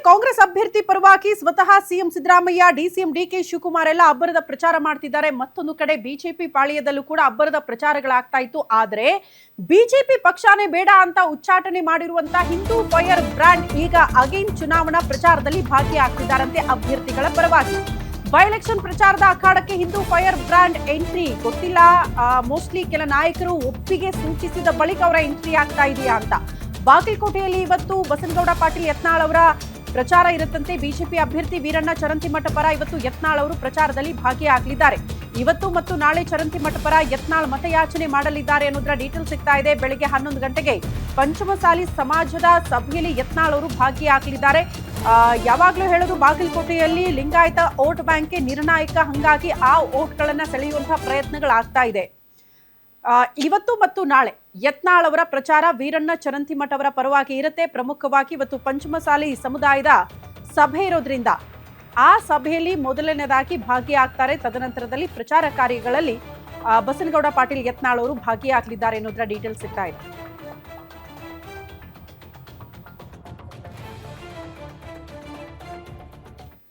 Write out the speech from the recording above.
ಕಾಂಗ್ರೆಸ್ ಅಭ್ಯರ್ಥಿ ಪರವಾಗಿ ಸ್ವತಃ CM Siddaramaiah, DCM D K Shivakumar ಎಲ್ಲ ಅಬ್ಬರದ ಪ್ರಚಾರ ಮಾಡ್ತಿದ್ದಾರೆ. ಮತ್ತೊಂದು ಕಡೆ ಬಿಜೆಪಿ ಪಾಳ್ಯದಲ್ಲೂ ಕೂಡ ಅಬ್ಬರದ ಪ್ರಚಾರಗಳಾಗ್ತಾ ಇತ್ತು. ಆದ್ರೆ ಬಿಜೆಪಿ ಪಕ್ಷನೇ ಬೇಡ ಅಂತ ಉಚ್ಚಾಟನೆ ಮಾಡಿರುವಂತಹ ಹಿಂದೂ ಫೈರ್ ಬ್ರ್ಯಾಂಡ್ ಈಗ ಅಗೈನ್ ಚುನಾವಣಾ ಪ್ರಚಾರದಲ್ಲಿ ಭಾಗಿಯಾಗ್ತಿದ್ದಾರಂತೆ ಅಭ್ಯರ್ಥಿಗಳ ಪರವಾಗಿ. ಬೈ ಎಲೆಕ್ಷನ್ ಪ್ರಚಾರದ ಅಖಾಡಕ್ಕೆ ಹಿಂದೂ ಫೈರ್ ಬ್ರ್ಯಾಂಡ್ ಎಂಟ್ರಿ ಗೊತ್ತಿಲ್ಲ. ಮೋಸ್ಟ್ಲಿ ಕೆಲ ನಾಯಕರು ಒಪ್ಪಿಗೆ ಸೂಚಿಸಿದ ಬಳಿಕ ಅವರ ಎಂಟ್ರಿ ಆಗ್ತಾ ಇದೆಯಾ ಅಂತ. ಬಾಗಲಕೋಟೆಯಲ್ಲಿ ಇವತ್ತು ಬಸನಗೌಡ ಪಾಟೀಲ್ ಯತ್ನಾಳ್ ಅವರ ಪ್ರಚಾರ ಇರುತ್ತಂತೆ. ಬಿಜೆಪಿ ಅಭ್ಯರ್ಥಿ ವೀರಣ್ಣ ಚರಂತಿಮಠ ಪರ ಇವತ್ತು ಯತ್ನಾಳ್ ಅವರು ಪ್ರಚಾರದಲ್ಲಿ ಭಾಗಿಯಾಗಲಿದ್ದಾರೆ. ಇವತ್ತು ಮತ್ತು ನಾಳೆ ಚರಂತಿಮಠ ಪರ ಯತ್ನಾಳ್ ಮತಯಾಚನೆ ಮಾಡಲಿದ್ದಾರೆ ಅನ್ನೋದರ ಡೀಟೇಲ್ ಸಿಗ್ತಾ ಇದೆ. ಬೆಳಗ್ಗೆ 11 ಗಂಟೆಗೆ ಪಂಚಮಸಾಲಿ ಸಮಾಜದ ಸಭೆಯಲ್ಲಿ ಯತ್ನಾಳ್ ಅವರು ಭಾಗಿಯಾಗಲಿದ್ದಾರೆ. ಯಾವಾಗಲೂ ಹೇಳೋದು ಬಾಗಲಕೋಟೆಯಲ್ಲಿ ಲಿಂಗಾಯತ ವೋಟ್ ಬ್ಯಾಂಕ್ ನಿರ್ಣಾಯಕ, ಹಂಗಾಗಿ ಆ ವೋಟ್ಗಳನ್ನ ಸೆಳೆಯುವಂತಹ ಪ್ರಯತ್ನಗಳಾಗ್ತಾ ಇದೆ. ಇವತ್ತು ಮತ್ತು ನಾಳೆ ಯತ್ನಾಳ್ ಅವರ ಪ್ರಚಾರ ವೀರಣ್ಣ ಚರಂತಿಮಠ ಅವರ ಪರವಾಗಿ ಇರುತ್ತೆ. ಪ್ರಮುಖವಾಗಿ ಇವತ್ತು ಪಂಚಮಸಾಲಿ ಸಮುದಾಯದ ಸಭೆ ಇರೋದ್ರಿಂದ ಆ ಸಭೆಯಲ್ಲಿ ಮೊದಲನೇದಾಗಿ ಭಾಗಿಯಾಗ್ತಾರೆ. ತದನಂತರದಲ್ಲಿ ಪ್ರಚಾರ ಕಾರ್ಯಗಳಲ್ಲಿ ಬಸನಗೌಡ ಪಾಟೀಲ್ ಯತ್ನಾಳ್ ಅವರು ಭಾಗಿಯಾಗಲಿದ್ದಾರೆ ಅನ್ನೋದರ ಡೀಟೇಲ್ಸ್ ಸಿಗ್ತಾ ಇದೆ.